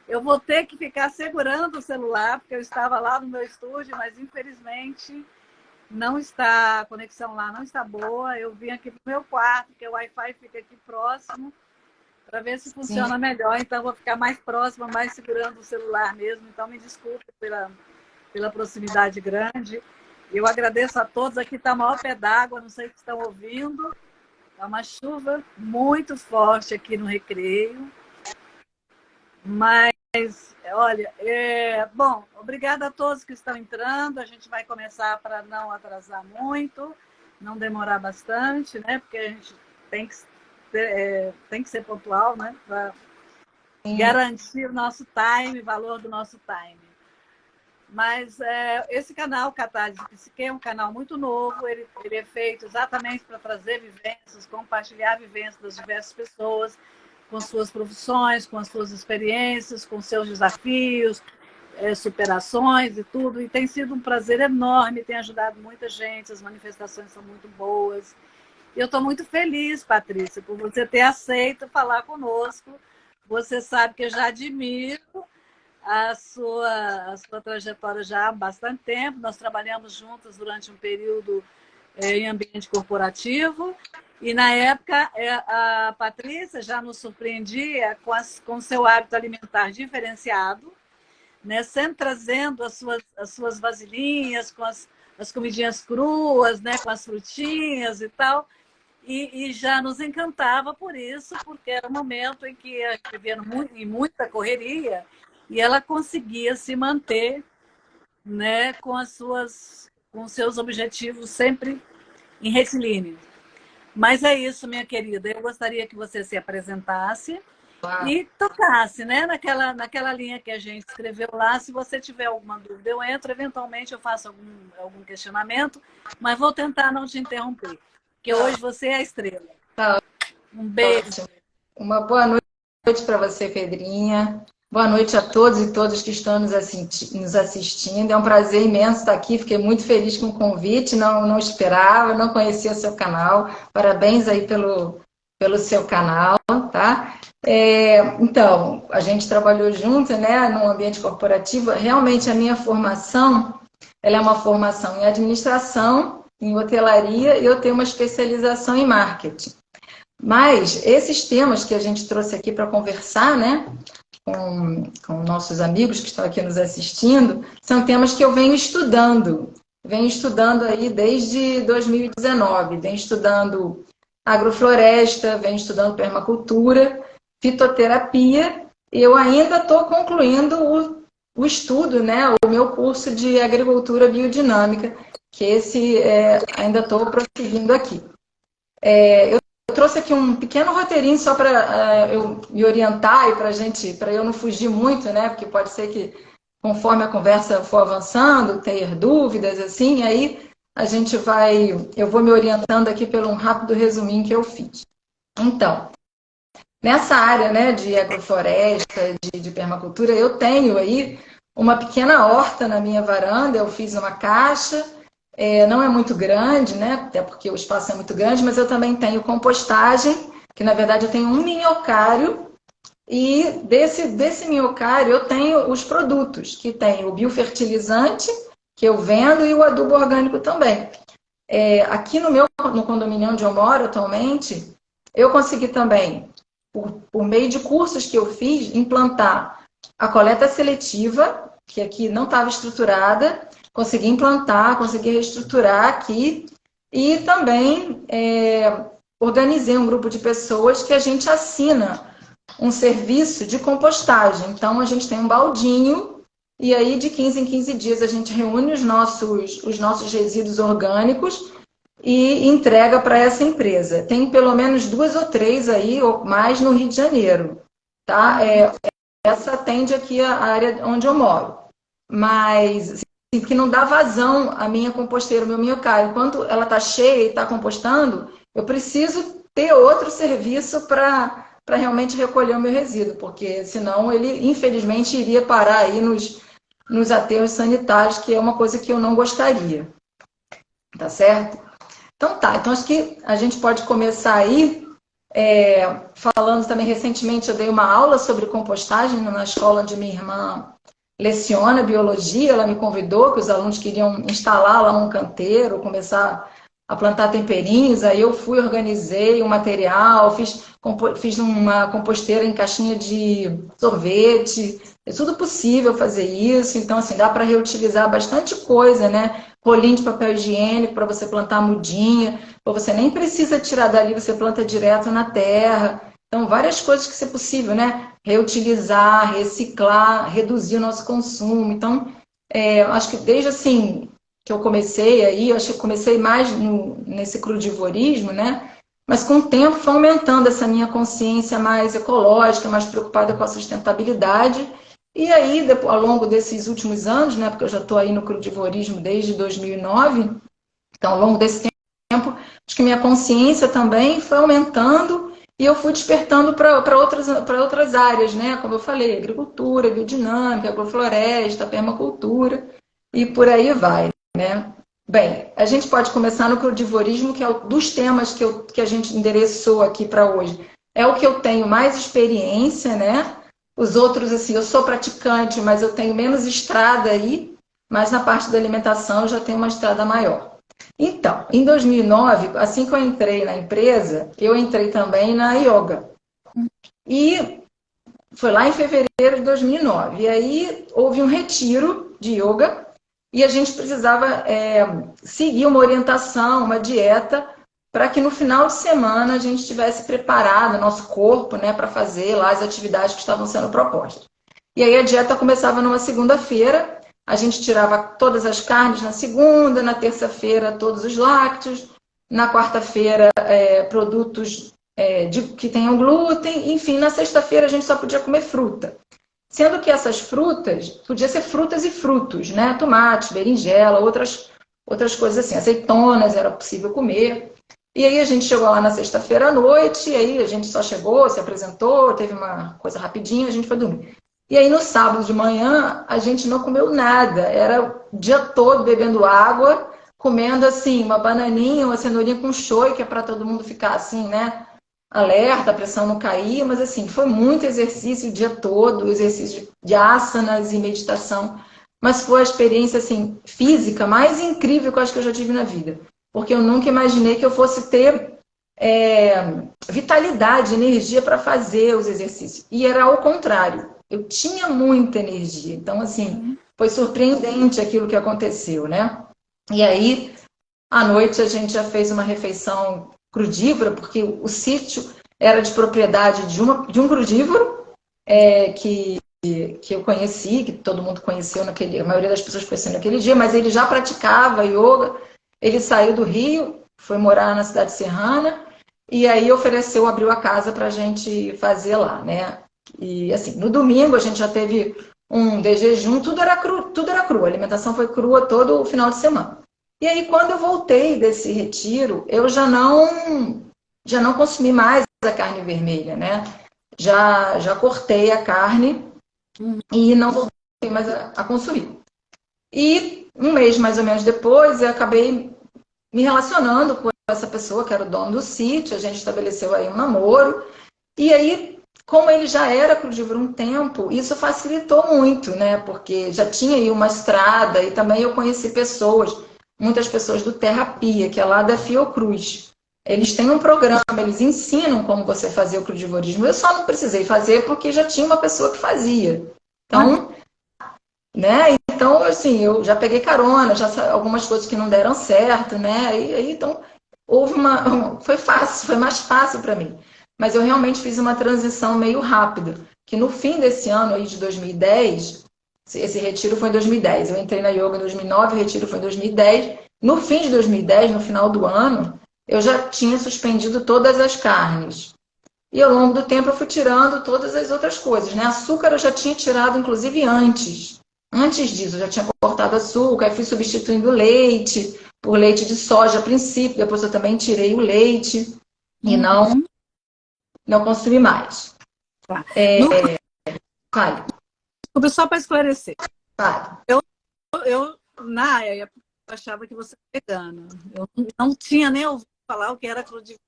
Eu vou ter que ficar segurando o celular, porque eu estava lá no meu estúdio, mas infelizmente não está, a conexão lá não está boa. Eu vim aqui para o meu quarto, porque o Wi-Fi fica aqui próximo, para ver se Sim. funciona melhor. Então, vou ficar mais próxima, mais segurando o celular mesmo. Então, me desculpe pela proximidade grande. Eu agradeço a todos. Aqui está maior pé d'água, não sei se estão ouvindo. Está uma chuva muito forte aqui no Recreio. Mas, olha, bom, obrigada a todos que estão entrando. A gente vai começar para não atrasar muito, não demorar bastante, né? Porque a gente tem que, tem que ser pontual, né? Para garantir o nosso time, o valor do nosso time. Mas esse canal, Catálise Psique, é um canal muito novo, ele é feito exatamente para trazer vivências, compartilhar vivências das diversas pessoas, com suas profissões, com as suas experiências, com seus desafios, superações e tudo. E tem sido um prazer enorme, tem ajudado muita gente, as manifestações são muito boas. E eu estou muito feliz, Patrícia, por você ter aceito falar conosco. Você sabe que eu já admiro a sua trajetória já há bastante tempo. Nós trabalhamos juntas durante um período em ambiente corporativo. E, na época, a Patrícia já nos surpreendia com o seu hábito alimentar diferenciado, né? Sempre trazendo as suas vasilhinhas com as comidinhas cruas, né? Com as frutinhas e tal. E já nos encantava por isso, porque era um momento em que a gente vivia em muita correria e ela conseguia se manter, né, com com seus objetivos sempre em retilíneo. Mas é isso, minha querida. Eu gostaria que você se apresentasse e tocasse, né, naquela linha que a gente escreveu lá. Se você tiver alguma dúvida, eu entro. Eventualmente eu faço algum questionamento, mas vou tentar não te interromper, porque hoje você é a estrela. Tá Um beijo. ótimo. Uma boa noite para você, Pedrinha. Boa noite a todos e todas que estão nos assistindo. É um prazer imenso estar aqui. Fiquei muito feliz com o convite. Não esperava, não conhecia o seu canal. Parabéns aí pelo seu canal, tá? Então, a gente trabalhou junto, né, num ambiente corporativo. Realmente, a minha formação, ela é uma formação em administração, em hotelaria, e eu tenho uma especialização em marketing. Mas esses temas que a gente trouxe aqui para conversar, né, com nossos amigos que estão aqui nos assistindo, são temas que eu venho estudando. Venho estudando aí desde 2019, venho estudando agrofloresta, venho estudando permacultura, fitoterapia, e eu ainda estou concluindo o estudo, né, o meu curso de agricultura biodinâmica, que esse ainda estou prosseguindo aqui. Eu trouxe aqui um pequeno roteirinho só para eu me orientar e para eu não fugir muito, né? Porque pode ser que, conforme a conversa for avançando, ter dúvidas, assim, aí eu vou me orientando aqui pelo um rápido resuminho que eu fiz. Então, nessa área, né, de agrofloresta, de permacultura, eu tenho aí uma pequena horta na minha varanda, eu fiz uma caixa. Não é muito grande, né? Até porque o espaço é muito grande, mas eu também tenho compostagem, que na verdade eu tenho um minhocário, e desse minhocário eu tenho os produtos, que tem o biofertilizante, que eu vendo, e o adubo orgânico também. Aqui no condomínio onde eu moro atualmente, eu consegui também, por meio de cursos que eu fiz, implantar a coleta seletiva, que aqui não estava estruturada. Consegui implantar, consegui reestruturar aqui e também organizei um grupo de pessoas que a gente assina um serviço de compostagem. Então, a gente tem um baldinho e aí de 15 em 15 dias a gente reúne os nossos resíduos orgânicos e entrega para essa empresa. Tem pelo menos 2 ou 3 aí, ou mais, no Rio de Janeiro. Tá? Essa atende aqui a área onde eu moro. Mas que não dá vazão à minha composteira, o meu minhocário. Enquanto ela está cheia e está compostando, eu preciso ter outro serviço para realmente recolher o meu resíduo, porque senão ele, infelizmente, iria parar aí nos aterros sanitários, que é uma coisa que eu não gostaria. Tá certo? Então tá, então acho que a gente pode começar aí Falando também recentemente, eu dei uma aula sobre compostagem na escola onde minha irmã leciona biologia. Ela me convidou, que os alunos queriam instalar lá um canteiro, começar a plantar temperinhos. Aí eu fui, organizei um material, fiz uma composteira em caixinha de sorvete. É tudo possível fazer isso. Então, assim, dá para reutilizar bastante coisa, né? Rolinho de papel higiênico para você plantar mudinha. Ou você nem precisa tirar dali, você planta direto na terra. Então, várias coisas que é possível, né? Reutilizar, reciclar, reduzir o nosso consumo. Então, acho que desde assim que eu comecei aí, eu acho que eu comecei mais nesse crudivorismo, né? Mas com o tempo foi aumentando essa minha consciência mais ecológica, mais preocupada com a sustentabilidade. E aí, ao longo desses últimos anos, né? Porque eu já estou aí no crudivorismo desde 2009, então ao longo desse tempo, acho que minha consciência também foi aumentando e eu fui despertando para outras áreas, né? Como eu falei, agricultura, biodinâmica, agrofloresta, permacultura e por aí vai, né? Bem, a gente pode começar no crudivorismo, que é um dos temas que a gente endereçou aqui para hoje. É o que eu tenho mais experiência, né? Os outros, assim, eu sou praticante, mas eu tenho menos estrada aí, mas na parte da alimentação eu já tenho uma estrada maior. Então, em 2009, assim que eu entrei na empresa, eu entrei também na yoga. E foi lá em fevereiro de 2009. E aí houve um retiro de yoga e a gente precisava seguir uma orientação, uma dieta, para que no final de semana a gente estivesse preparado, nosso corpo, né, para fazer lá as atividades que estavam sendo propostas. E aí a dieta começava numa segunda-feira, a gente tirava todas as carnes na segunda, na terça-feira todos os lácteos, na quarta-feira produtos que tenham glúten, enfim, na sexta-feira a gente só podia comer fruta. Sendo que essas frutas, podia ser frutas e frutos, né? Tomate, berinjela, outras coisas assim, azeitonas era possível comer. E aí a gente chegou lá na sexta-feira à noite, e aí a gente só chegou, se apresentou, teve uma coisa rapidinho, a gente foi dormir. E aí no sábado de manhã a gente não comeu nada, era o dia todo bebendo água, comendo assim uma bananinha, uma cenourinha com shoyu, que é para todo mundo ficar assim, né? Alerta, a pressão não cair, mas assim, foi muito exercício o dia todo, exercício de asanas e meditação, mas foi a experiência assim, física mais incrível que eu acho que eu já tive na vida, porque eu nunca imaginei que eu fosse ter vitalidade, energia para fazer os exercícios, e era ao contrário, eu tinha muita energia, então assim, foi surpreendente aquilo que aconteceu, né? E aí, à noite a gente já fez uma refeição crudívora, porque o sítio era de propriedade de um crudívoro que eu conheci, que todo mundo conheceu a maioria das pessoas conheceu naquele dia, mas ele já praticava yoga, ele saiu do Rio, foi morar na cidade serrana, e aí abriu a casa para a gente fazer lá, né? E assim, no domingo a gente já teve um de jejum, tudo era cru, a alimentação foi crua todo o final de semana. E aí, quando eu voltei desse retiro, eu já não consumi mais a carne vermelha, né? Já cortei a carne e não voltei mais a consumir. E um mês mais ou menos depois, eu acabei me relacionando com essa pessoa que era o dono do sítio, a gente estabeleceu aí um namoro. E aí, como ele já era crudívoro um tempo, isso facilitou muito, né? Porque já tinha aí uma estrada e também eu conheci muitas pessoas do Terrapia, que é lá da Fiocruz. Eles têm um programa, eles ensinam como você fazer o crudivorismo. Eu só não precisei fazer porque já tinha uma pessoa que fazia. Então, né? Então, assim, eu já peguei carona, algumas coisas que não deram certo, né? Então, foi fácil, foi mais fácil para mim. Mas eu realmente fiz uma transição meio rápida, que no fim desse ano aí de 2010, esse retiro foi em 2010, eu entrei na yoga em 2009, o retiro foi em 2010. No fim de 2010, no final do ano, eu já tinha suspendido todas as carnes. E ao longo do tempo eu fui tirando todas as outras coisas, né? Açúcar eu já tinha tirado, inclusive, antes. Antes disso, eu já tinha cortado açúcar, aí fui substituindo leite por leite de soja a princípio, depois eu também tirei o leite e não consumi mais. Tá. Vale. Só para esclarecer. Vale. Na época, eu achava que você era vegana. Eu não tinha nem ouvido falar o que era crudivorismo.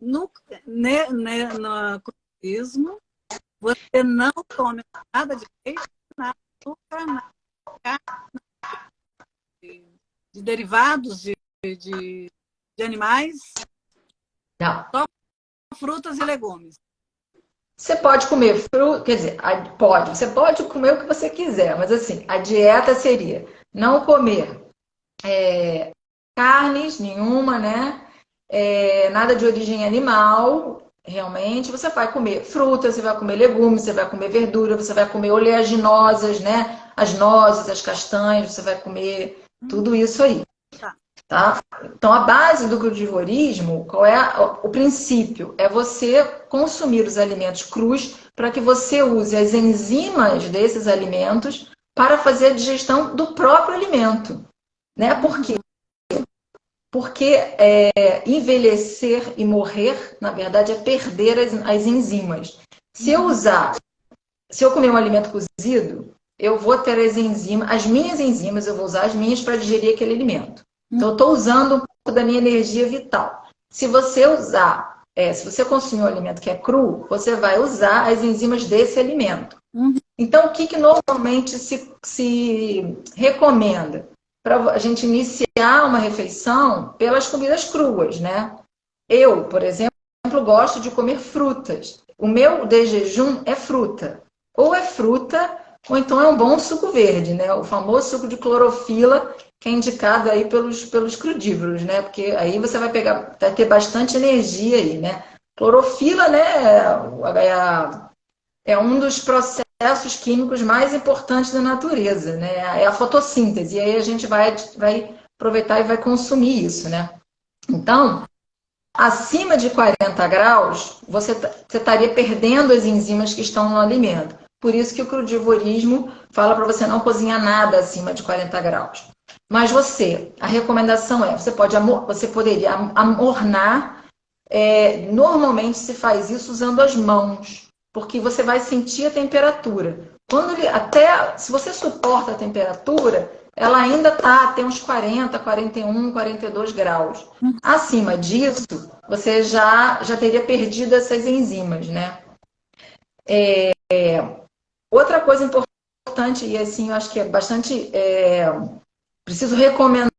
no crudivismo, você não come nada de leite, nada de açúcar, nada de carne, de derivados de animais, Não. só frutas e legumes. Você pode comer fruta, quer dizer, pode, você pode comer o que você quiser, mas assim, a dieta seria não comer carnes nenhuma, né? Nada de origem animal, realmente. Você vai comer frutas, você vai comer legumes, você vai comer verdura, você vai comer oleaginosas, né? As nozes, as castanhas, você vai comer tudo isso aí. Tá? Então, a base do crudivorismo, qual é o princípio? É você consumir os alimentos crus para que você use as enzimas desses alimentos para fazer a digestão do próprio alimento. Né? Por quê? Porque envelhecer e morrer, na verdade, é perder as enzimas. Se eu comer um alimento cozido, eu vou ter as minhas enzimas, eu vou usar as minhas para digerir aquele alimento. Então, eu estou usando um pouco da minha energia vital. Se você se você consumir um alimento que é cru, você vai usar as enzimas desse alimento. Então, o que normalmente se recomenda? Para a gente iniciar uma refeição pelas comidas cruas, né? Eu, por exemplo, gosto de comer frutas. O meu de jejum é fruta. Ou é fruta, ou então é um bom suco verde, né? O famoso suco de clorofila, que é indicado aí pelos crudívoros, né? Porque aí você vai ter bastante energia aí, né? Clorofila, né? É um dos processos químicos mais importantes da natureza, né? É a fotossíntese. E aí a gente vai aproveitar e vai consumir isso, né? Então, acima de 40 graus, você estaria perdendo as enzimas que estão no alimento. Por isso que o crudivorismo fala para você não cozinhar nada acima de 40 graus. Mas a recomendação você poderia amornar. Normalmente se faz isso usando as mãos, porque você vai sentir a temperatura. Se você suporta a temperatura, ela ainda tem uns 40, 41, 42 graus. Acima disso, você já teria perdido essas enzimas, né? Outra coisa importante, e assim, eu acho que é bastante... preciso recomendar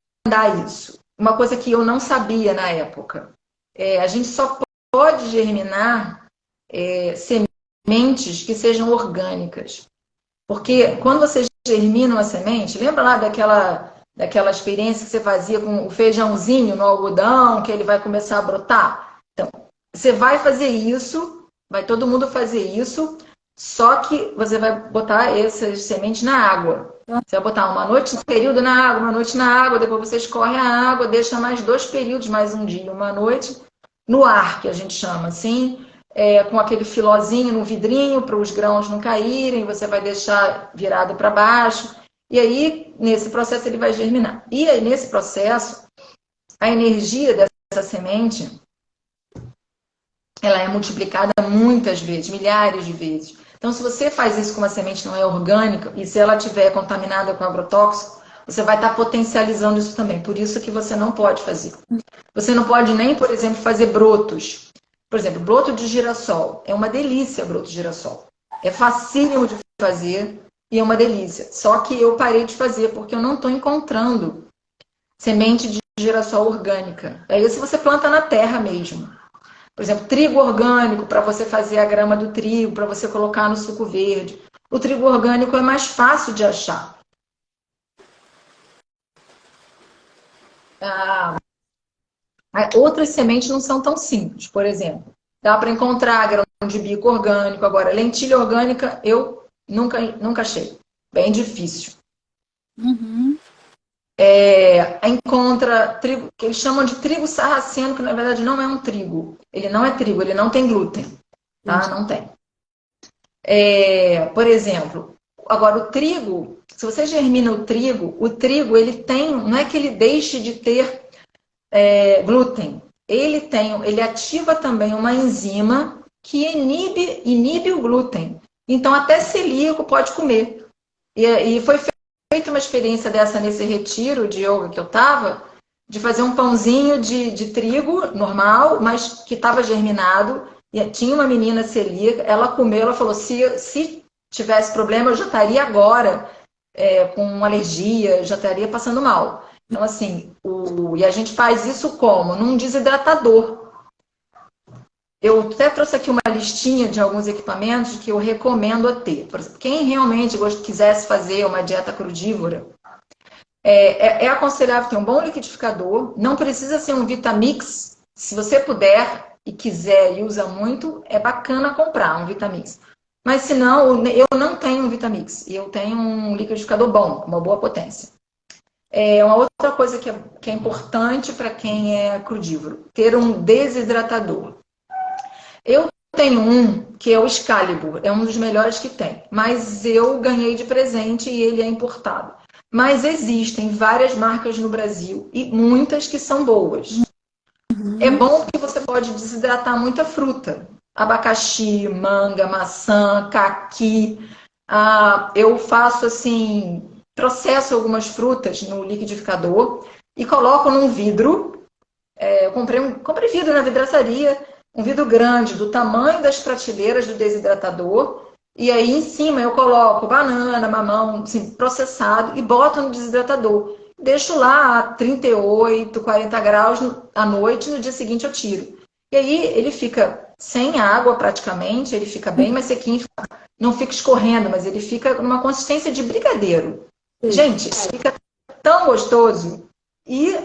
isso. Uma coisa que eu não sabia na época. A gente só pode germinar sementes que sejam orgânicas. Porque quando você germina uma semente, lembra lá daquela experiência que você fazia com o feijãozinho no algodão, que ele vai começar a brotar? Então, você vai fazer isso, vai todo mundo fazer isso, só que você vai botar essas sementes na água. Você vai botar um período na água, uma noite na água, depois você escorre a água, deixa mais 2 períodos, mais um dia, uma noite, no ar, que a gente chama assim, com aquele filozinho no vidrinho para os grãos não caírem, você vai deixar virado para baixo, e aí, nesse processo, ele vai germinar. E aí, nesse processo, a energia dessa semente, ela é multiplicada muitas vezes, milhares de vezes. Então, se você faz isso com uma semente que não é orgânica, e se ela estiver contaminada com agrotóxico, você vai estar potencializando isso também. Por isso que você não pode fazer. Você não pode nem, por exemplo, fazer brotos. Por exemplo, broto de girassol. É uma delícia broto de girassol. É facílimo de fazer e é uma delícia. Só que eu parei de fazer porque eu não estou encontrando semente de girassol orgânica. Aí se você planta na terra mesmo. Por exemplo, trigo orgânico para você fazer a grama do trigo, para você colocar no suco verde. O trigo orgânico é mais fácil de achar. Outras sementes não são tão simples. Por exemplo, dá para encontrar grão de bico orgânico. Agora, lentilha orgânica eu nunca achei. Bem difícil. Encontra trigo, que eles chamam de trigo sarraceno, que na verdade não é um trigo. Ele não é trigo, ele não tem glúten. Tá? Não tem. Por exemplo, agora o trigo, se você germina o trigo ele tem, não é que ele deixe de ter glúten. Ele ativa também uma enzima que inibe o glúten. Então até celíaco pode comer. E foi feita uma experiência dessa nesse retiro de yoga que eu estava, de fazer um pãozinho de trigo normal, mas que estava germinado. E tinha uma menina celíaca, ela comeu, ela falou, se tivesse problema, eu já estaria agora com alergia, já estaria passando mal. Então, assim, e a gente faz isso como? Num desidratador. Eu até trouxe aqui uma listinha de alguns equipamentos que eu recomendo a ter. Por exemplo, quem realmente quisesse fazer uma dieta crudívora, é aconselhável ter um bom liquidificador. Não precisa ser um Vitamix. Se você puder e quiser e usa muito, é bacana comprar um Vitamix. Mas se não, eu não tenho um Vitamix. Eu tenho um liquidificador bom, com uma boa potência. Uma outra coisa que é importante para quem é crudívoro, ter um desidratador. Eu tenho um que é o Excalibur, é um dos melhores que tem, mas eu ganhei de presente e ele é importado. Mas existem várias marcas no Brasil e muitas que são boas. É bom porque você pode desidratar muita fruta. Abacaxi, manga, maçã, caqui. Eu faço assim, processo algumas frutas no liquidificador e coloco num vidro. Eu comprei vidro na vidraçaria, um vidro grande, do tamanho das prateleiras do desidratador. E aí em cima eu coloco banana, mamão, assim, processado e boto no desidratador. Deixo lá a 38, 40 graus à noite, no dia seguinte eu tiro. E aí ele fica sem água praticamente, ele fica bem mais sequinho, não fica escorrendo, mas ele fica numa consistência de brigadeiro. Gente, fica tão gostoso. E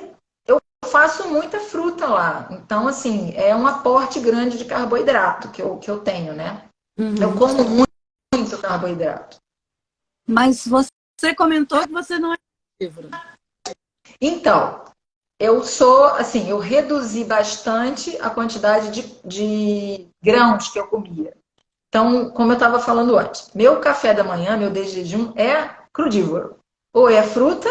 eu faço muita fruta lá. Então, assim, é um aporte grande de carboidrato que eu tenho, né? Eu como muito carboidrato. Mas você comentou que você não é crudívoro. Então, eu reduzi bastante a quantidade de grãos que eu comia. Então, como eu estava falando antes, meu café da manhã, meu desjejum é crudívoro. Ou é fruta,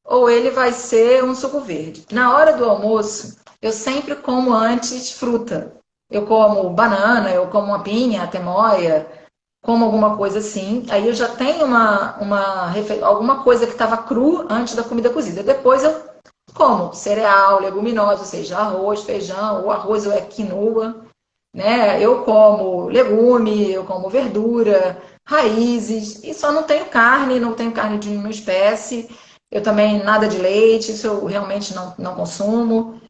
ou ele vai ser um suco verde. Na hora do almoço, eu sempre como antes fruta. Eu como banana, eu como uma pinha, temoia, como alguma coisa assim. Aí eu já tenho alguma coisa que estava cru antes da comida cozida. Depois eu como cereal, leguminosa, ou seja, arroz, feijão, ou arroz ou quinoa. Né? Eu como legume, eu como verdura, raízes, e só não tenho carne, não tenho carne de nenhuma espécie. Eu também nada de leite, isso eu realmente não consumo,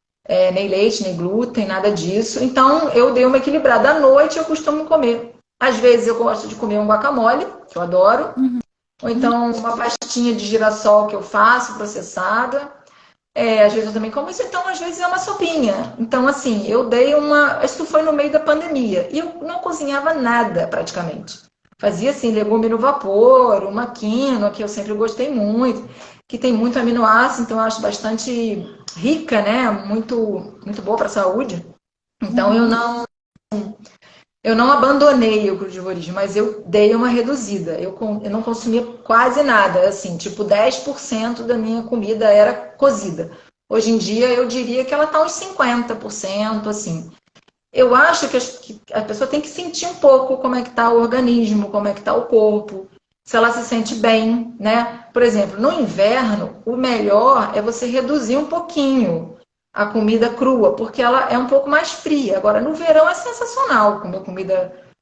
nem leite, nem glúten, nada disso. Então eu dei uma equilibrada. À noite eu costumo comer. Às vezes eu gosto de comer um guacamole, que eu adoro, ou então uma pastinha de girassol que eu faço, processada. Às vezes eu também como isso, então às vezes é uma sopinha. Então, assim, eu dei isso foi no meio da pandemia. E eu não cozinhava nada, praticamente. Fazia, assim, legume no vapor, uma quinoa, que eu sempre gostei muito, que tem muito aminoácido, então eu acho bastante rica, né? Muito, muito boa para a saúde. Então, eu não abandonei o crudivorismo, mas eu dei uma reduzida. Eu não consumia quase nada, assim, tipo 10% da minha comida era cozida. Hoje em dia eu diria que ela está uns 50%, assim. Eu acho que a pessoa tem que sentir um pouco como é que está o organismo, como é que está o corpo, se ela se sente bem, né? Por exemplo, no inverno, o melhor é você reduzir um pouquinho a comida crua, porque ela é um pouco mais fria. Agora, no verão é sensacional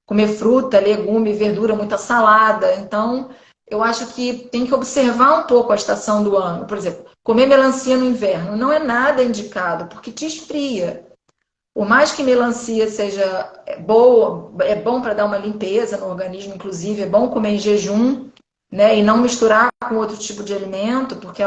comer fruta, legume, verdura, muita salada. Então, eu acho que tem que observar um pouco a estação do ano. Por exemplo, comer melancia no inverno não é nada indicado, porque te esfria. Por mais que melancia seja boa, é bom para dar uma limpeza no organismo, inclusive, é bom comer em jejum, né? E não misturar com outro tipo de alimento, porque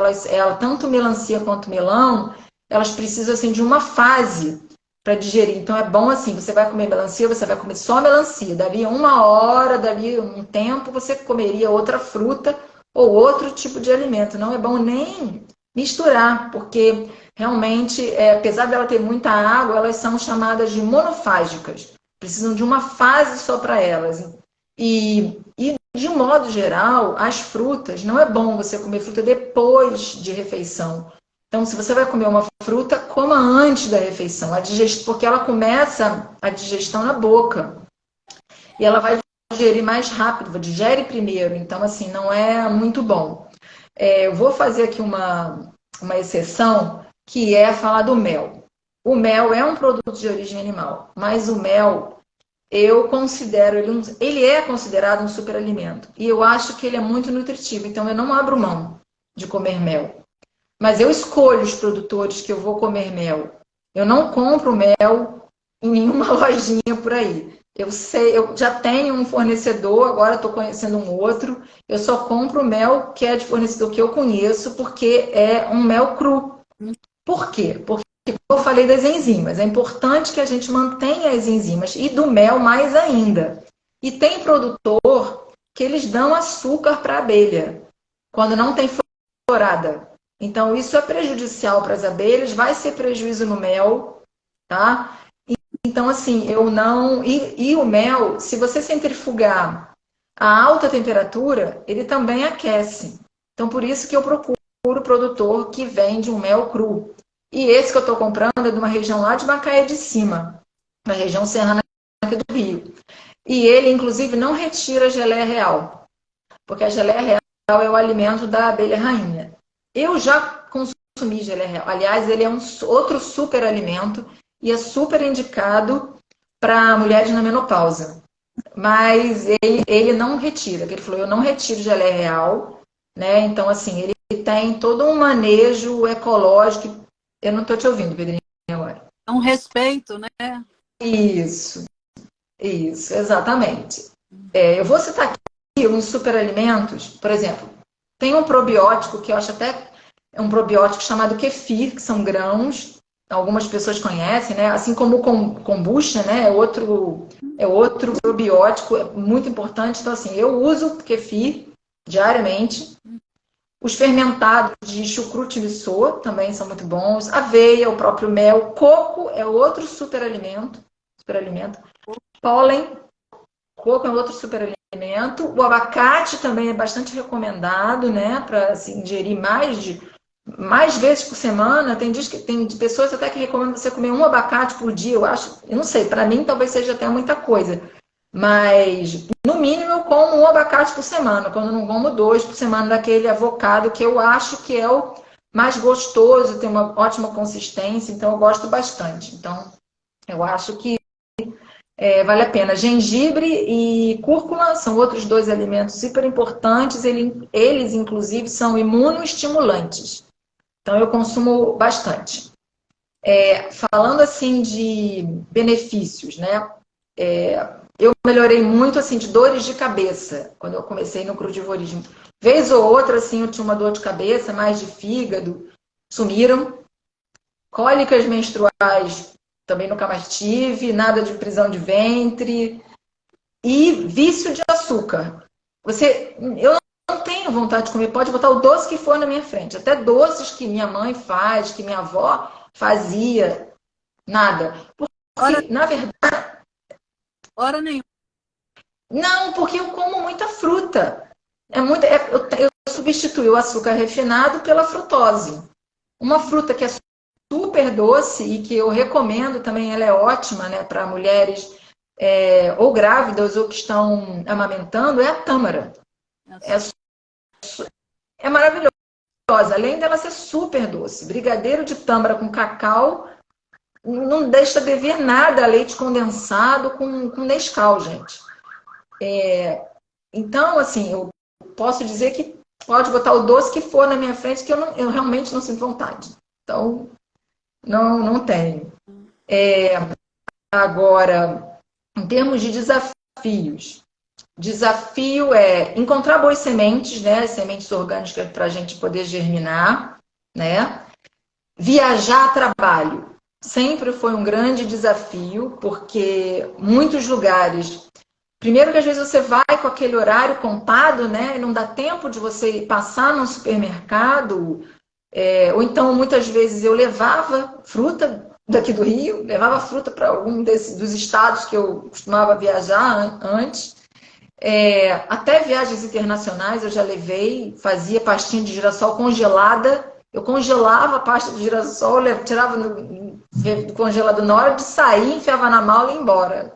tanto melancia quanto melão, elas precisam assim, de uma fase para digerir. Então é bom assim, você vai comer melancia, você vai comer só melancia. Dali uma hora, dali um tempo, você comeria outra fruta ou outro tipo de alimento. Não é bom nem misturar, porque realmente, apesar dela ter muita água, elas são chamadas de monofágicas. Precisam de uma fase só para elas. E de um modo geral, as frutas, não é bom você comer fruta depois de refeição. Então, se você vai comer uma fruta, coma antes da refeição, porque ela começa a digestão na boca. E ela vai digerir mais rápido, digere primeiro. Então, assim, não é muito bom. Eu vou fazer aqui uma exceção, que é falar do mel. O mel é um produto de origem animal, mas o mel, eu considero ele é considerado um superalimento. E eu acho que ele é muito nutritivo, então eu não abro mão de comer mel. Mas eu escolho os produtores que eu vou comer mel. Eu não compro mel em nenhuma lojinha por aí. Eu sei, eu já tenho um fornecedor, agora estou conhecendo um outro. Eu só compro mel que é de fornecedor que eu conheço, porque é um mel cru. Por quê? Porque eu falei das enzimas. É importante que a gente mantenha as enzimas. E do mel mais ainda. E tem produtor que eles dão açúcar para a abelha, quando não tem florada. Então, isso é prejudicial para as abelhas, vai ser prejuízo no mel, tá? Então, assim, eu não... E o mel, se você centrifugar a alta temperatura, ele também aquece. Então, por isso que eu procuro o produtor que vende um mel cru. E esse que eu estou comprando é de uma região lá de Macaé de Cima, na região serrana aqui do Rio. E ele, inclusive, não retira a geleia real, porque a geleia real é o alimento da abelha rainha. Eu já consumi geleia real. Aliás, ele é outro super alimento e é super indicado para mulheres na menopausa. Mas ele não retira. Ele falou, eu não retiro geleia real, né? Então, assim, ele tem todo um manejo ecológico. Eu não estou te ouvindo, Pedrinho, agora. É um respeito, né? Isso, exatamente. Eu vou citar aqui uns superalimentos, por exemplo, tem um probiótico que eu acho até um probiótico chamado kefir, que são grãos, algumas pessoas conhecem, né? Assim como o kombucha, né? É outro probiótico, é muito importante. Então, assim, eu uso kefir diariamente. Os fermentados de chucrute e soa também são muito bons. Aveia, o próprio mel. Coco é outro superalimento. Pólen, coco é outro superalimento. O abacate também é bastante recomendado, né? Para assim, ingerir mais vezes por semana. Tem pessoas até que recomendam você comer um abacate por dia. Eu não sei, para mim talvez seja até muita coisa. Mas, no mínimo, eu como um abacate por semana. Quando eu não como 2 por semana daquele avocado, que eu acho que é o mais gostoso, tem uma ótima consistência, então eu gosto bastante. Então, eu acho que vale a pena. Gengibre e cúrcuma são outros 2 alimentos super importantes. Eles, inclusive, são imunoestimulantes. Então, eu consumo bastante. Falando, assim, de benefícios, né? Eu melhorei muito, assim, de dores de cabeça, quando eu comecei no crudivorismo. Vez ou outra, assim, eu tinha uma dor de cabeça, mais de fígado, sumiram. Cólicas menstruais, também nunca mais tive, nada de prisão de ventre. E vício de açúcar. Eu não tenho vontade de comer, pode botar o doce que for na minha frente. Até doces que minha mãe faz, que minha avó fazia, nada. Porque, na verdade... Hora nenhuma. Não, porque eu como muita fruta. Eu substituí o açúcar refinado pela frutose. Uma fruta que é super doce e que eu recomendo também, ela é ótima, né, para mulheres ou grávidas ou que estão amamentando, é a tâmara. É maravilhosa, além dela ser super doce. Brigadeiro de tâmara com cacau não deixa de ver nada leite condensado com Nescau, gente. Então, assim, eu posso dizer que pode botar o doce que for na minha frente, que eu realmente não sinto vontade. Então, não tenho. Agora, em termos de desafios, desafio é encontrar boas sementes, né? Sementes orgânicas para a gente poder germinar, né? Viajar a trabalho sempre foi um grande desafio, porque muitos lugares... Primeiro que às vezes você vai com aquele horário contado, né? E não dá tempo de você passar no supermercado. Ou então, muitas vezes, eu levava fruta daqui do Rio, levava fruta para algum dos estados que eu costumava viajar antes. Até viagens internacionais eu já levei, fazia pastinha de girassol congelada. Eu congelava a pasta de girassol, tirava do congelador na hora de sair, enfiava na mala e ia embora.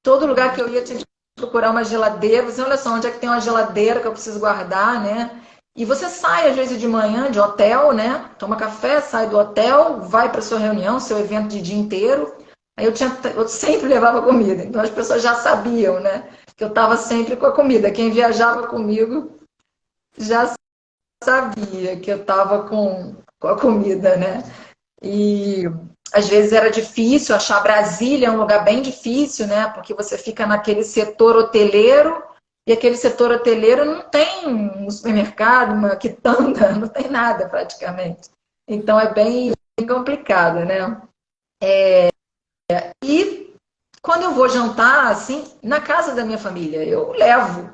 Todo lugar que eu ia tinha que procurar uma geladeira. Você olha só, onde é que tem uma geladeira que eu preciso guardar, né? E você sai, às vezes, de manhã de hotel, né? Toma café, sai do hotel, vai para sua reunião, seu evento de dia inteiro. Aí eu sempre levava comida. Então as pessoas já sabiam, né? Que eu estava sempre com a comida. Quem viajava comigo já sabia que eu estava com a comida, né? E às vezes era difícil achar. Brasília é um lugar bem difícil, né? Porque você fica naquele setor hoteleiro e aquele setor hoteleiro não tem um supermercado, uma quitanda, não tem nada praticamente. Então é bem complicado, né? E quando eu vou jantar, assim, na casa da minha família, eu levo.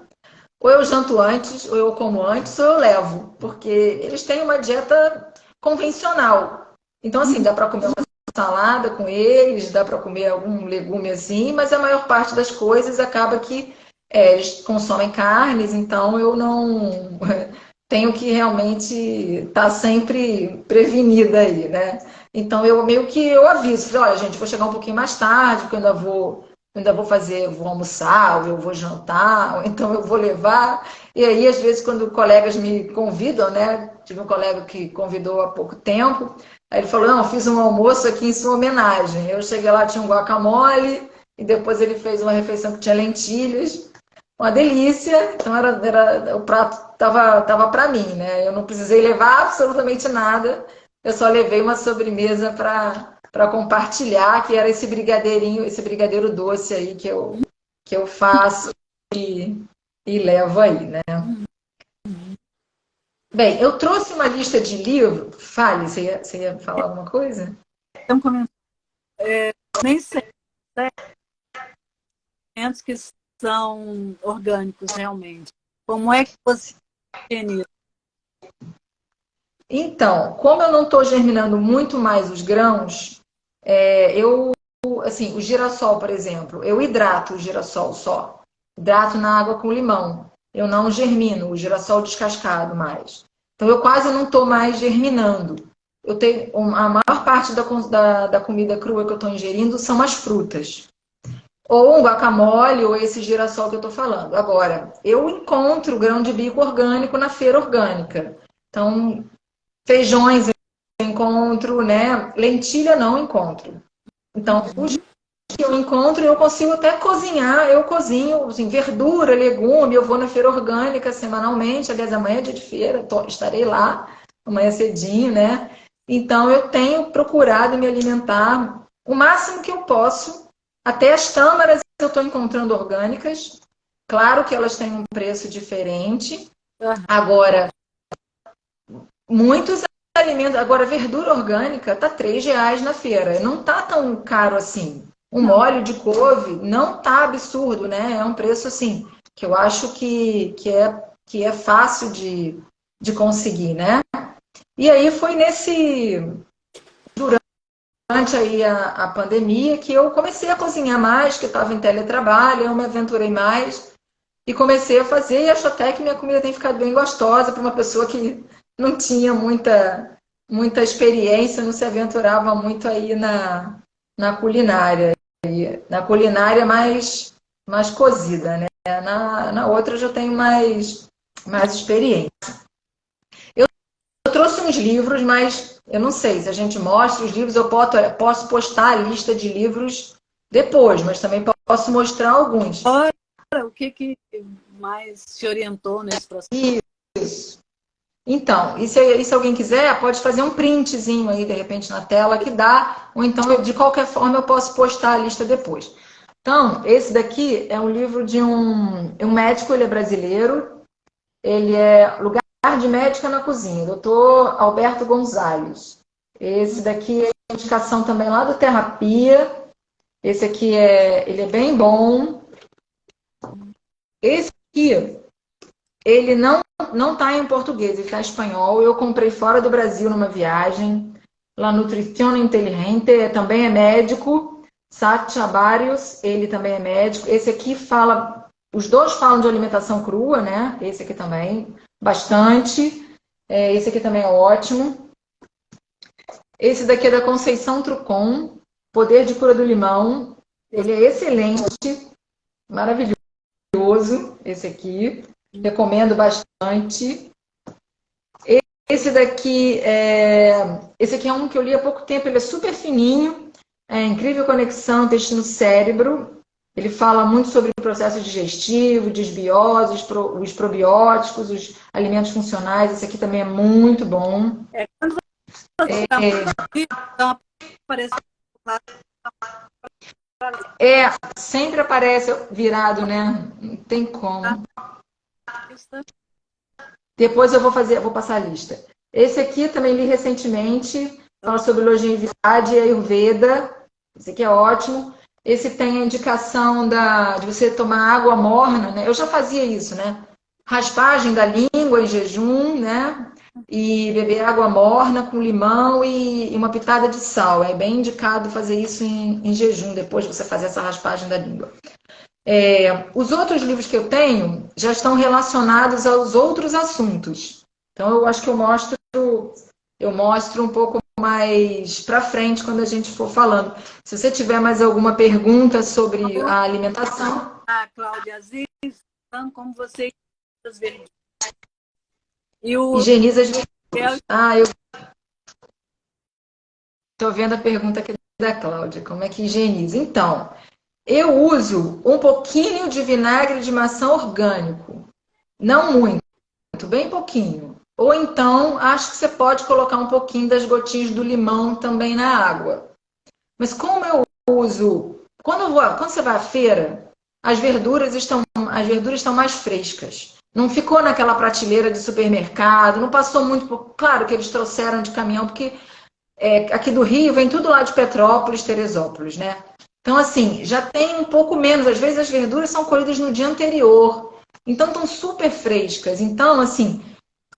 Ou eu janto antes, ou eu como antes, ou eu levo. Porque eles têm uma dieta convencional. Então, assim, dá para comer uma salada com eles, dá para comer algum legume assim, mas a maior parte das coisas acaba que eles consomem carnes, então eu não tenho que realmente estar sempre prevenida aí, né? Então eu meio que eu aviso, falei, olha, gente, vou chegar um pouquinho mais tarde, porque eu ainda vou fazer, vou almoçar, ou eu vou jantar, ou então eu vou levar. E aí, às vezes, quando colegas me convidam, né? Tive um colega que convidou há pouco tempo, aí ele falou, não, fiz um almoço aqui em sua homenagem. Eu cheguei lá, tinha um guacamole, e depois ele fez uma refeição que tinha lentilhas, uma delícia. Então o prato tava para mim, né? Eu não precisei levar absolutamente nada, eu só levei uma sobremesa para compartilhar, que era esse brigadeirinho, esse brigadeiro doce aí que eu faço e levo aí, né? Bem, eu trouxe uma lista de livros. Fale, você ia falar alguma coisa? Estão comentando, nem sei, alimentos que são orgânicos realmente. Como é que você higieniza? Então, como eu não estou germinando muito mais os grãos, assim, o girassol, por exemplo, eu hidrato o girassol só. Hidrato na água com limão. Eu não germino o girassol descascado mais. Então, eu quase não estou mais germinando. Eu tenho, a maior parte da comida crua que eu estou ingerindo são as frutas. Ou um guacamole, ou esse girassol que eu estou falando. Agora, eu encontro grão de bico orgânico na feira orgânica. Então, feijões eu encontro, né? Lentilha não encontro. Então, os que eu encontro, eu consigo até cozinhar. Eu cozinho, assim, verdura, legume. Eu vou na feira orgânica semanalmente. Aliás, amanhã é dia de feira, estarei lá, amanhã cedinho, né? Então, eu tenho procurado me alimentar o máximo que eu posso. Até as tâmaras eu estou encontrando orgânicas. Claro que elas têm um preço diferente. Agora, muitos alimentos. Agora, verdura orgânica tá R$ 3 na feira. Não tá tão caro assim. Um molho de couve não tá absurdo, né? É um preço assim que eu acho que é fácil de conseguir, né? E aí foi durante aí a pandemia que eu comecei a cozinhar mais, que eu estava em teletrabalho, eu me aventurei mais e comecei a fazer, e acho até que minha comida tem ficado bem gostosa para uma pessoa que não tinha muita experiência, não se aventurava muito aí na culinária. Na culinária mais cozida, né? Na outra eu já tenho mais experiência. Eu trouxe uns livros, mas eu não sei se a gente mostra os livros, eu posso postar a lista de livros depois, mas também posso mostrar alguns. Ora, o que mais te orientou nesse processo? Isso. Então, e se alguém quiser, pode fazer um printzinho aí, de repente, na tela que dá, ou então, de qualquer forma, eu posso postar a lista depois. Então, esse daqui é um livro de um médico, ele é brasileiro, ele é Lugar de Médica na Cozinha, Dr. Alberto Gonzalez. Esse daqui é indicação também lá do Terapia, esse aqui ele é bem bom. Esse aqui, ele não está em português, ele está em espanhol. Eu comprei fora do Brasil numa viagem. La Nutrición Inteligente também é médico. Sacha Barrios, ele também é médico. Esse aqui os dois falam de alimentação crua, né? Esse aqui também, bastante. Esse aqui também é ótimo. Esse daqui é da Conceição Trucon, Poder de Cura do Limão. Ele é excelente, maravilhoso, esse aqui. Recomendo bastante. esse daqui esse aqui é um que eu li há pouco tempo, ele é super fininho, incrível conexão intestino-cérebro. Ele fala muito sobre o processo digestivo, desbiose, os probióticos, os alimentos funcionais. Esse aqui também é muito bom. Quando você está então aparece lá. Sempre aparece virado, né? Não tem como. Depois eu vou passar a lista. Esse aqui também li recentemente, fala sobre longevidade e Ayurveda. Esse aqui é ótimo. Esse tem a indicação de você tomar água morna, né? Eu já fazia isso, né? Raspagem da língua em jejum, né? E beber água morna com limão e uma pitada de sal. É bem indicado fazer isso em jejum, depois de você fazer essa raspagem da língua. Os outros livros que eu tenho já estão relacionados aos outros assuntos. Então, eu acho que eu mostro um pouco mais para frente quando a gente for falando. Se você tiver mais alguma pergunta sobre a alimentação. Cláudia Aziz, como você higieniza as verduras. Eu estou vendo a pergunta aqui da Cláudia. Como é que higieniza? Então, eu uso um pouquinho de vinagre de maçã orgânico. Não muito, bem pouquinho. Ou então, acho que você pode colocar um pouquinho das gotinhas do limão também na água. Mas como eu uso... Quando você vai à feira, as verduras estão mais frescas. Não ficou naquela prateleira de supermercado, não passou muito... Claro que eles trouxeram de caminhão, porque aqui do Rio vem tudo lá de Petrópolis, Teresópolis, né? Então, assim, já tem um pouco menos. Às vezes as verduras são colhidas no dia anterior. Então, estão super frescas. Então, assim,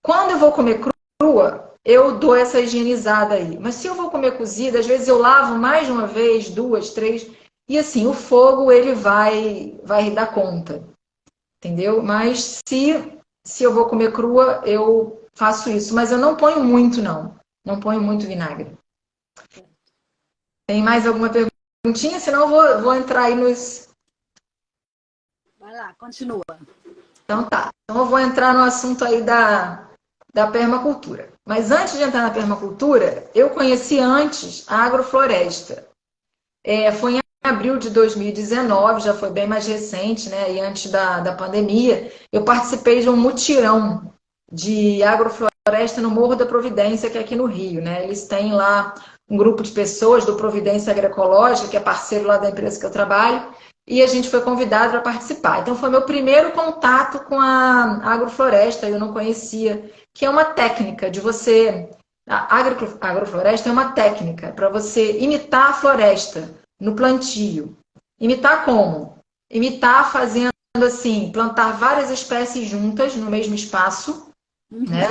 quando eu vou comer crua, eu dou essa higienizada aí. Mas se eu vou comer cozida, às vezes eu lavo mais de uma vez, 2, 3. E, assim, o fogo, ele vai dar conta. Entendeu? Mas se eu vou comer crua, eu faço isso. Mas eu não ponho muito, não. Não ponho muito vinagre. Tem mais alguma perguntinha? Senão eu vou entrar aí nos... Vai lá, continua. Então tá. Então eu vou entrar no assunto aí da permacultura. Mas antes de entrar na permacultura, eu conheci antes a agrofloresta. Foi em abril de 2019, já foi bem mais recente, né? E antes da pandemia, eu participei de um mutirão de agrofloresta no Morro da Providência, que é aqui no Rio, né? Eles têm lá um grupo de pessoas do Providência Agroecológica, que é parceiro lá da empresa que eu trabalho, e a gente foi convidado para participar. Então, foi meu primeiro contato com a agrofloresta, eu não conhecia, que é uma técnica de você... A agrofloresta é uma técnica para você imitar a floresta no plantio. Imitar como? Imitar fazendo assim, plantar várias espécies juntas no mesmo espaço, né?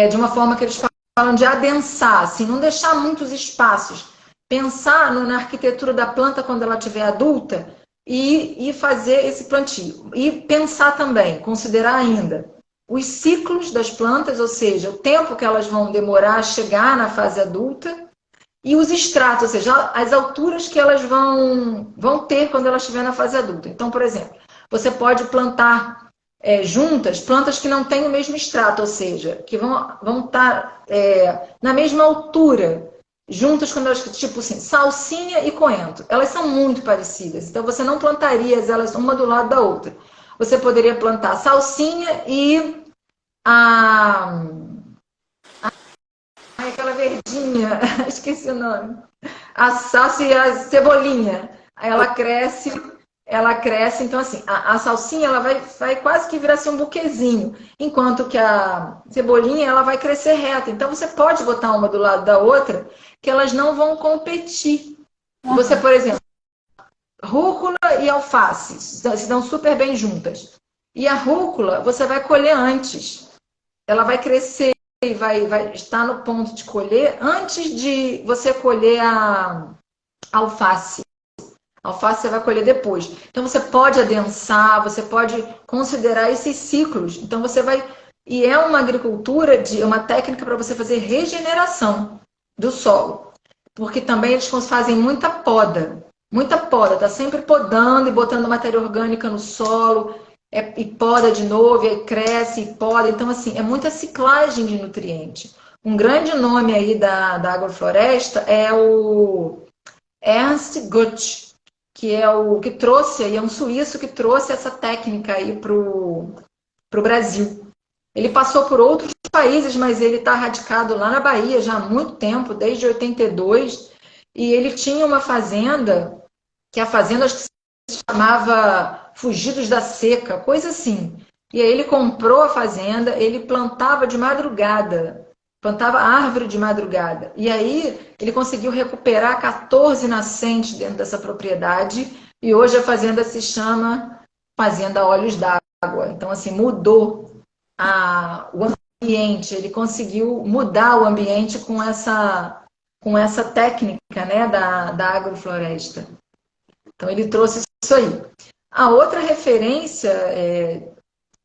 De uma forma que eles falam de adensar, assim, não deixar muitos espaços. Pensar na arquitetura da planta quando ela estiver adulta e fazer esse plantio. E pensar também, considerar ainda os ciclos das plantas, ou seja, o tempo que elas vão demorar a chegar na fase adulta, e os estratos, ou seja, as alturas que elas vão ter quando elas estiverem na fase adulta. Então, por exemplo, você pode plantar juntas plantas que não têm o mesmo extrato, ou seja, que vão estar na mesma altura, juntas quando elas, tipo assim, salsinha e coentro. Elas são muito parecidas, então você não plantaria elas uma do lado da outra. Você poderia plantar salsinha e aquela verdinha, esqueci o nome. A salsa e a cebolinha. Aí ela cresce, então assim, a salsinha ela vai quase que virar assim um buquezinho, enquanto que a cebolinha ela vai crescer reta. Então você pode botar uma do lado da outra, que elas não vão competir. Você, por exemplo, rúcula e alface se dão super bem juntas. E a rúcula você vai colher antes. Ela vai crescer e vai estar no ponto de colher antes de você colher a alface. A alface você vai colher depois. Então você pode adensar, você pode considerar esses ciclos. Então você vai... E é uma agricultura, uma técnica para você fazer regeneração do solo. Porque também eles fazem muita poda. Muita poda, tá sempre podando e botando matéria orgânica no solo. e poda de novo, e aí cresce e poda. Então, assim, é muita ciclagem de nutriente. Um grande nome aí da agrofloresta é o Ernst Götz, que é o que trouxe, é um suíço que trouxe essa técnica aí para o Brasil. Ele passou por outros países, mas ele está radicado lá na Bahia já há muito tempo, desde 82, e ele tinha uma fazenda, que a fazenda acho que se chamava Fugidos da Seca, coisa assim. E aí ele comprou a fazenda, ele plantava de madrugada, plantava árvore de madrugada. E aí ele conseguiu recuperar 14 nascentes dentro dessa propriedade, e hoje a fazenda se chama Fazenda Olhos d'Água. Então, assim, mudou o ambiente, ele conseguiu mudar o ambiente com essa técnica, né, da agrofloresta. Então, ele trouxe isso aí. A outra referência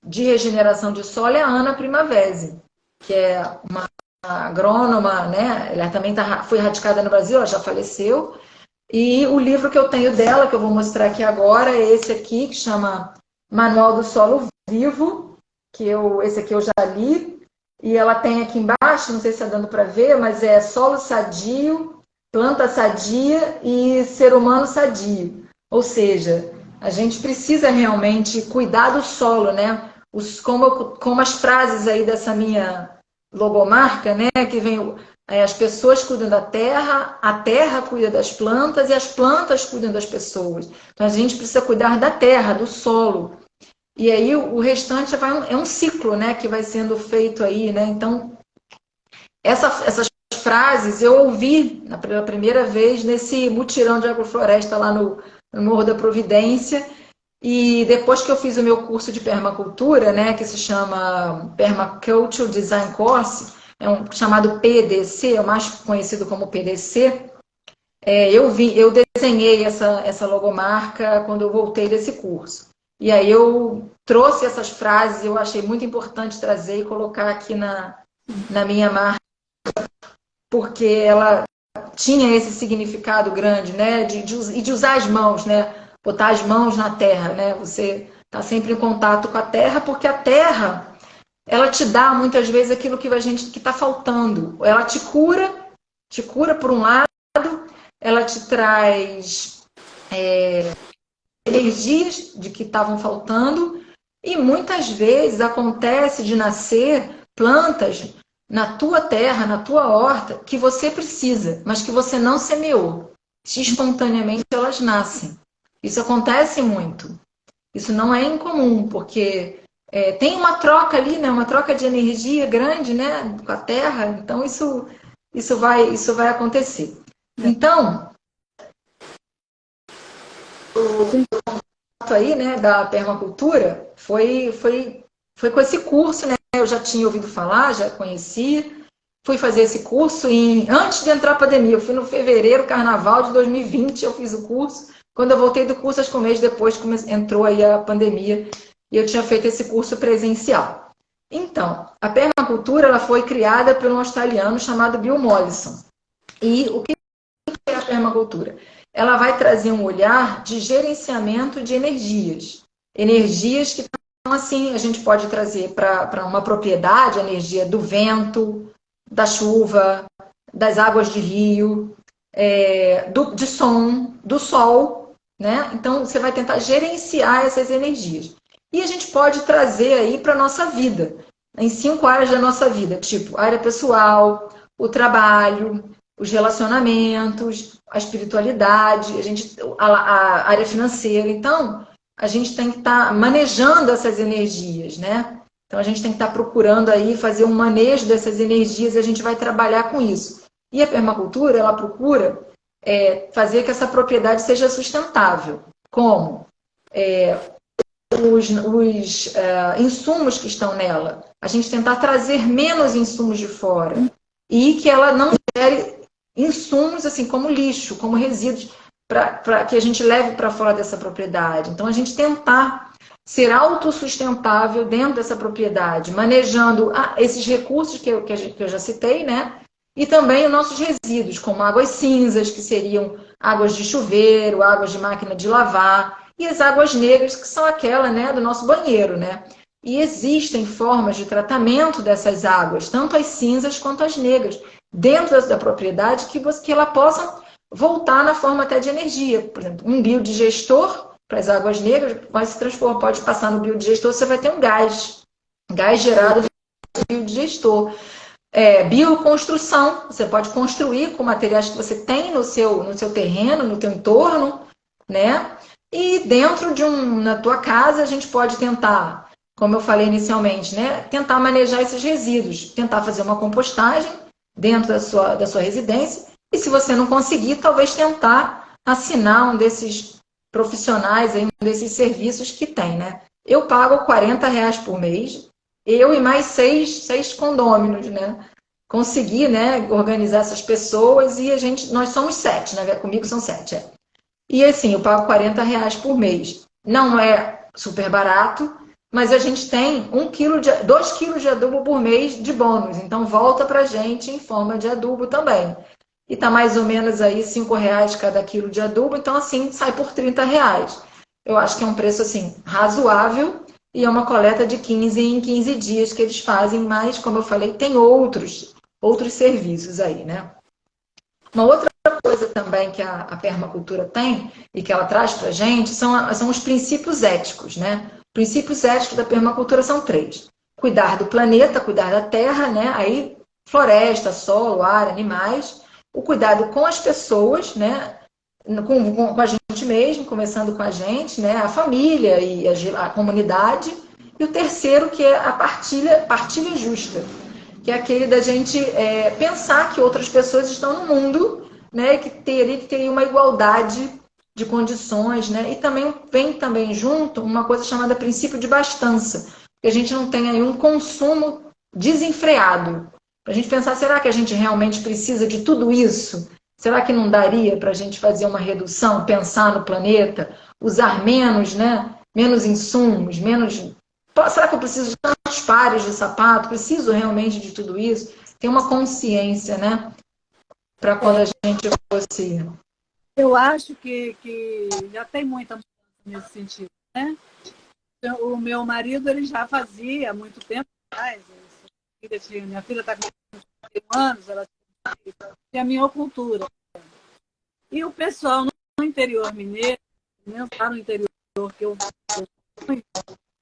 de regeneração de solo é a Ana Primavesi, que é uma agrônoma, né? Ela também foi radicada no Brasil, ela já faleceu. E o livro que eu tenho dela, que eu vou mostrar aqui agora, é esse aqui, que chama Manual do Solo Vivo, esse aqui eu já li. E ela tem aqui embaixo, não sei se está dando para ver, mas é solo sadio, planta sadia e ser humano sadio. Ou seja, a gente precisa realmente cuidar do solo, né? Como as frases aí dessa minha logomarca, né? Que vem as pessoas cuidam da terra, a terra cuida das plantas e as plantas cuidam das pessoas. Então a gente precisa cuidar da terra, do solo. E aí o restante é um ciclo, né? Que vai sendo feito aí, né? Então essas frases eu ouvi pela primeira vez nesse mutirão de agrofloresta lá no Morro da Providência. E depois que eu fiz o meu curso de permacultura, né, que se chama Permaculture Design Course, chamado PDC, é o mais conhecido como PDC, eu desenhei essa logomarca quando eu voltei desse curso. E aí eu trouxe essas frases, eu achei muito importante trazer e colocar aqui na minha marca, porque ela tinha esse significado grande, né, de usar as mãos, né, botar as mãos na terra, né? Você está sempre em contato com a terra, porque a terra, ela te dá muitas vezes aquilo que está faltando. Ela te cura por um lado, ela te traz energias de que estavam faltando, e muitas vezes acontece de nascer plantas na tua terra, na tua horta, que você precisa, mas que você não semeou. Espontaneamente elas nascem. Isso acontece muito. Isso não é incomum, porque tem uma troca ali, né? Uma troca de energia grande, né? Com a Terra. Então, isso vai acontecer. Então, o contato aí, né, da permacultura foi com esse curso, né? Eu já tinha ouvido falar, já conheci. Fui fazer esse curso antes de entrar a pandemia. Eu fui no fevereiro, carnaval de 2020, eu fiz o curso. Quando eu voltei do curso, acho que um mês depois entrou aí a pandemia e eu tinha feito esse curso presencial. Então, a permacultura ela foi criada por um australiano chamado Bill Mollison. E o que é a permacultura? Ela vai trazer um olhar de gerenciamento de energias. Energias que, então, assim, a gente pode trazer para uma propriedade, a energia do vento, da chuva, das águas de rio, do sol, né? Então, você vai tentar gerenciar essas energias. E a gente pode trazer aí para a nossa vida, em 5 áreas da nossa vida, tipo área pessoal, o trabalho, os relacionamentos, a espiritualidade, a área financeira. Então, a gente tem que estar manejando essas energias, né? Então, a gente tem que estar procurando aí fazer um manejo dessas energias e a gente vai trabalhar com isso. E a permacultura, ela procura fazer que essa propriedade seja sustentável. Como? Os insumos que estão nela. A gente tentar trazer menos insumos de fora. E que ela não gere insumos assim como lixo, como resíduos, para que a gente leve para fora dessa propriedade. Então, a gente tentar ser autossustentável dentro dessa propriedade, manejando esses recursos que eu já citei, né? E também os nossos resíduos, como águas cinzas, que seriam águas de chuveiro, águas de máquina de lavar. e as águas negras, que são aquela, né, do nosso banheiro, né? E existem formas de tratamento dessas águas, tanto as cinzas quanto as negras, dentro da propriedade, que ela possa voltar na forma até de energia. Por exemplo, um biodigestor para as águas negras pode se transformar, pode passar no biodigestor, você vai ter um gás gerado no biodigestor. Bioconstrução, você pode construir com materiais que você tem no seu terreno, no seu entorno, né? E dentro na tua casa, a gente pode tentar, como eu falei inicialmente, né? Tentar manejar esses resíduos, tentar fazer uma compostagem dentro da sua residência, e se você não conseguir, talvez tentar assinar um desses profissionais, aí, um desses serviços que tem, né? Eu pago R$ 40 por mês, eu e mais seis condôminos, né? Consegui, né, organizar essas pessoas e nós somos 7, né? Comigo são 7, é. E assim, eu pago R$ 40 por mês. Não é super barato, mas a gente tem 2 quilos de adubo por mês de bônus. Então volta pra gente em forma de adubo também. E tá mais ou menos aí R$ 5 cada quilo de adubo, então assim sai por R$ 30. Eu acho que é um preço assim razoável e é uma coleta de 15 em 15 dias que eles fazem, mas como eu falei, tem outros serviços aí, né? Uma outra coisa também que a permacultura tem e que ela traz para a gente são os princípios éticos, né? Princípios éticos da permacultura são 3. Cuidar do planeta, cuidar da terra, né? Aí floresta, solo, ar, animais. O cuidado com as pessoas, né? Com a gente mesmo, começando com a gente, né? A família e a comunidade. E o terceiro, que é a partilha justa, que é aquele da gente pensar que outras pessoas estão no mundo, né, que teria uma igualdade de condições, né, e também vem também junto uma coisa chamada princípio de bastança, que a gente não tem aí um consumo desenfreado. Para a gente pensar, será que a gente realmente precisa de tudo isso? Será que não daria para a gente fazer uma redução, pensar no planeta, usar menos, né, menos insumos, menos... Será que eu preciso de tantos pares de sapato? Preciso realmente de tudo isso? Tem uma consciência, né? Para quando a gente fosse... Eu acho que já tem muita mudança nesse sentido, né? O meu marido, ele já fazia há muito tempo atrás. Minha filha está com 21 anos, ela tinha a minha cultura. E o pessoal no interior mineiro, mesmo lá no interior que eu fui,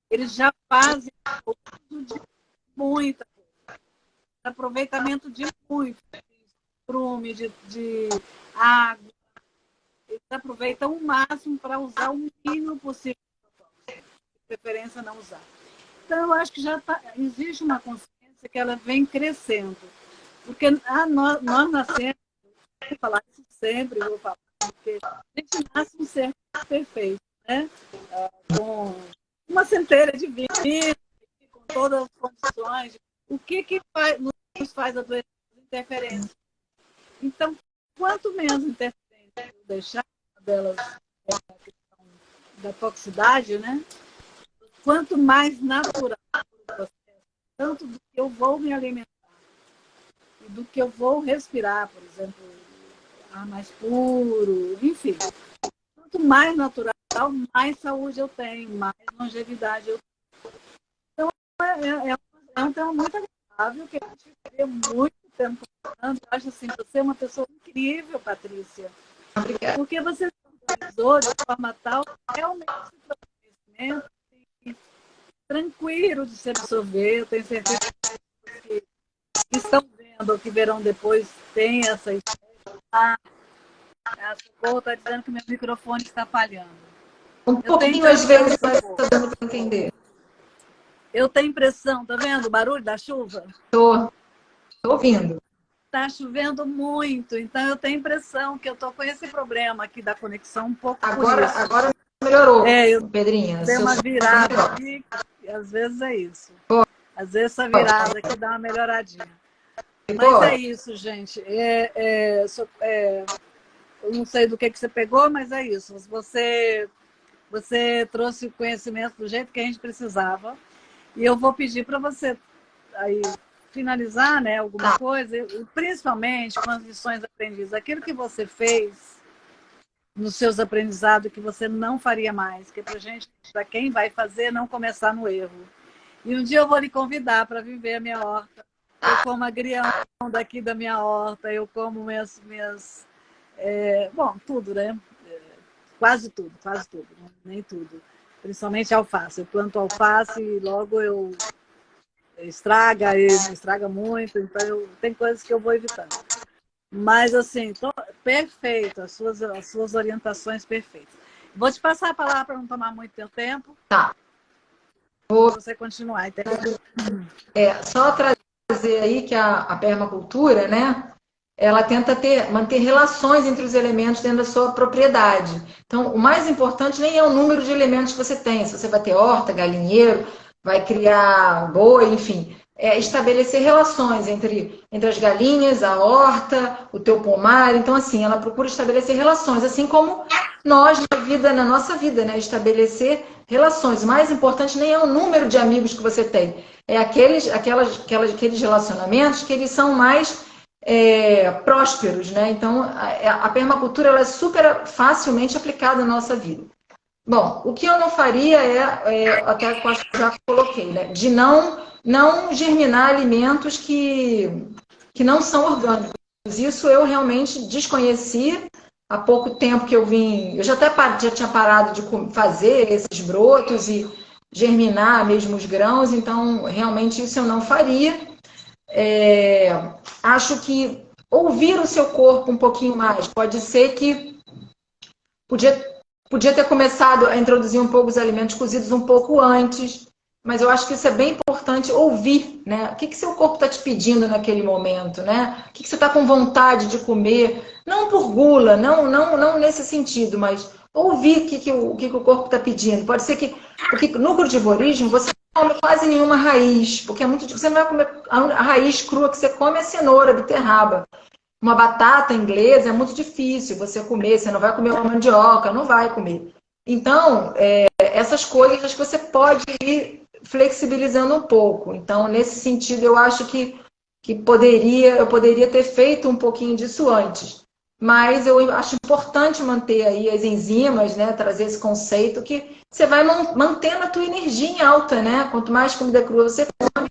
eles já fazem uso de muita coisa, aproveitamento de muito, de estrume, de água. Eles aproveitam o máximo para usar o mínimo possível, de preferência não usar. Então, eu acho que existe uma consciência que ela vem crescendo. Porque nós nascemos, vou falar isso sempre, vou falar, porque a gente nasce um ser perfeito, né? Com uma centelha divina, com todas as condições. O que nos faz adoecer? Interferência. Então, quanto menos interferência eu deixar delas, a questão da toxicidade, né? Quanto mais natural o processo, tanto do que eu vou me alimentar e do que eu vou respirar, por exemplo, ar mais puro, enfim. Quanto mais natural, mais saúde eu tenho, mais longevidade eu tenho. Então, é um tema muito agradável, que a gente ficaria muito tempo falando. Eu acho assim, você é uma pessoa incrível, Patrícia. Obrigada. Porque você se organizou de forma tal que realmente se trouxe conhecimento tranquilo de se absorver. Eu tenho certeza que estão vendo ou que verão depois tem essa ideia. A Socorro está dizendo que meu microfone está falhando. Um pouquinho, às vezes, mas está dando para entender. Eu tenho impressão, tá vendo o barulho da chuva? Estou ouvindo. Está chovendo muito, então eu tenho impressão que eu estou com esse problema aqui da conexão um pouco Agora melhorou, Pedrinha. Dei uma virada aqui, e às vezes é isso. Às vezes essa virada aqui dá uma melhoradinha. Mas é isso, gente. Eu não sei do que você pegou, mas é isso. Você trouxe o conhecimento do jeito que a gente precisava. E eu vou pedir para você aí finalizar, né, alguma coisa, e principalmente com as lições aprendidas. Aquilo que você fez nos seus aprendizados que você não faria mais, que é para gente, para quem vai fazer, não começar no erro. E um dia eu vou lhe convidar para viver a minha horta. Eu como agrião daqui da minha horta, eu como bom, tudo, né? Quase tudo, né? Nem tudo. Principalmente alface. Eu planto alface e logo eu estraga muito, então tem coisas que eu vou evitando. Mas, assim, perfeito, as suas orientações perfeitas. Vou te passar a palavra para não tomar muito teu tempo. Tá. Vou você continuar, entendeu? Só trazer aí que a permacultura, né? Ela tenta manter relações entre os elementos dentro da sua propriedade. Então, o mais importante nem é o número de elementos que você tem. Se você vai ter horta, galinheiro, vai criar boi, enfim. É estabelecer relações entre as galinhas, a horta, o teu pomar. Então, assim, ela procura estabelecer relações, assim como nós na nossa vida, né? Estabelecer relações. O mais importante nem é o número de amigos que você tem. É aqueles relacionamentos que eles são mais prósperos, né? Então, a permacultura ela é super facilmente aplicada na nossa vida. Bom, o que eu não faria até que eu acho que já coloquei, né? De não germinar alimentos que não são orgânicos. Isso eu realmente desconheci. Há pouco tempo que eu já tinha parado de fazer esses brotos e germinar mesmo os grãos, então realmente isso eu não faria. Acho que ouvir o seu corpo um pouquinho mais. Pode ser que podia ter começado a introduzir um pouco os alimentos cozidos um pouco antes, mas eu acho que isso é bem importante ouvir, né? O que seu corpo está te pedindo naquele momento, né? O que você está com vontade de comer? Não por gula, não nesse sentido, mas ouvir o que o corpo está pedindo. Pode ser porque no cultivorismo você não come quase nenhuma raiz, porque é muito difícil. Você não vai comer a raiz crua que você come é cenoura, beterraba. Uma batata inglesa é muito difícil você comer, você não vai comer uma mandioca, não vai comer. Então, essas coisas acho que você pode ir flexibilizando um pouco. Então, nesse sentido, eu acho que eu poderia ter feito um pouquinho disso antes. Mas eu acho importante manter aí as enzimas, né? Trazer esse conceito que você vai mantendo a tua energia em alta, né? Quanto mais comida crua você come,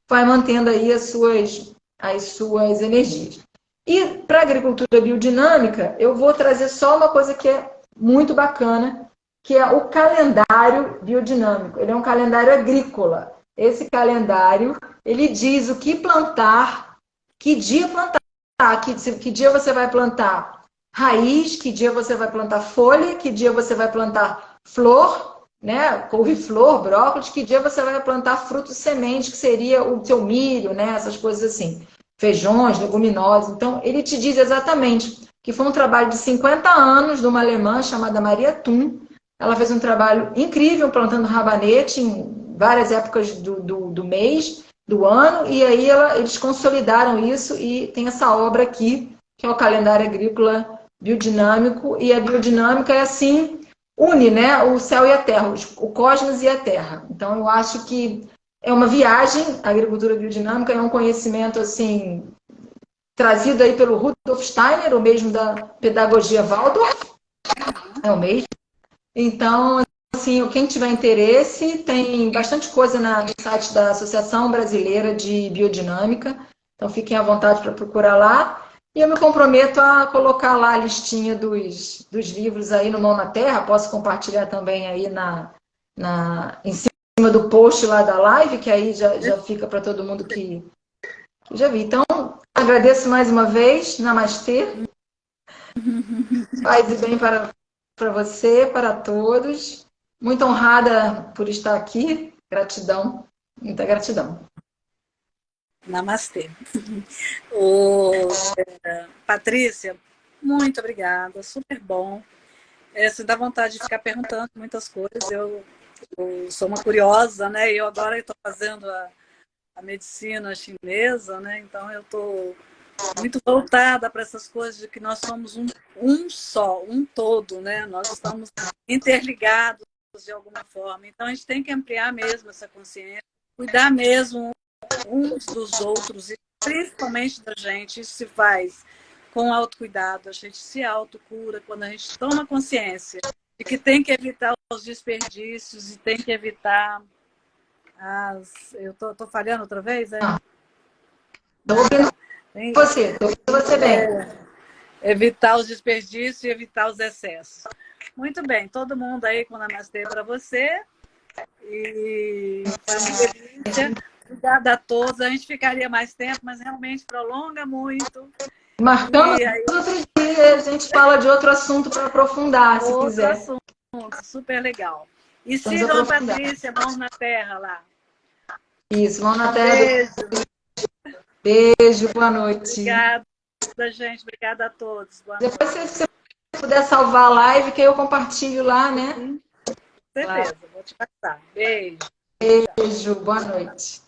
vai mantendo aí as suas energias. E para a agricultura biodinâmica, eu vou trazer só uma coisa que é muito bacana, que é o calendário biodinâmico. Ele é um calendário agrícola. Esse calendário, ele diz o que plantar, que dia plantar, que dia você vai plantar raiz, que dia você vai plantar folha, que dia você vai plantar flor, né? Couve-flor, brócolis, que dia você vai plantar fruto semente, que seria o seu milho, né? Essas coisas assim. Feijões, leguminosas. Então, ele te diz exatamente que foi um trabalho de 50 anos de uma alemã chamada Maria Thun. Ela fez um trabalho incrível plantando rabanete em várias épocas do mês, do ano, e aí eles consolidaram isso e tem essa obra aqui, que é o calendário agrícola biodinâmico, e a biodinâmica é assim, une, né, o céu e a terra, o cosmos e a terra. Então, eu acho que é uma viagem, a agricultura biodinâmica é um conhecimento assim trazido aí pelo Rudolf Steiner, o mesmo da pedagogia Waldorf, é o mesmo. Então, assim, quem tiver interesse, tem bastante coisa no site da Associação Brasileira de Biodinâmica, então fiquem à vontade para procurar lá. E eu me comprometo a colocar lá a listinha dos livros aí no Mão na Terra, posso compartilhar também aí em cima do post lá da live, que aí já fica para todo mundo que já vi. Então, agradeço mais uma vez. Namastê. Paz e bem para você, para todos. Muito honrada por estar aqui. Gratidão, muita gratidão. Namastê. Patrícia, muito obrigada, super bom. Você dá vontade de ficar perguntando muitas coisas. Eu sou uma curiosa, né? Eu agora estou fazendo a medicina chinesa, né? Então eu estou muito voltada para essas coisas de que nós somos um só, um todo, né? Nós estamos interligados de alguma forma. Então a gente tem que ampliar mesmo essa consciência, cuidar mesmo uns dos outros e principalmente da gente. Isso se faz com autocuidado, a gente se autocura quando a gente toma consciência de que tem que evitar os desperdícios e tem que evitar as... Eu tô falhando outra vez, é? Estou ouvindo você bem. Evitar os desperdícios e evitar os excessos. Muito bem, todo mundo aí com namastê para você. E foi uma delícia. Obrigada a todos. A gente ficaria mais tempo, mas realmente prolonga muito. Marcamos aí, outro dia, a gente fala de outro assunto para aprofundar, se quiser. Outro assunto, super legal. E sigam a Patrícia, Mãos na Terra lá. Isso, Mão na Terra. Beijo. Beijo, boa noite. Obrigada, gente. Obrigada a todos. Boa noite. Depois, se você puder salvar a live, que eu compartilho lá, né? Certeza, vou te passar. Beijo. Beijo, boa noite.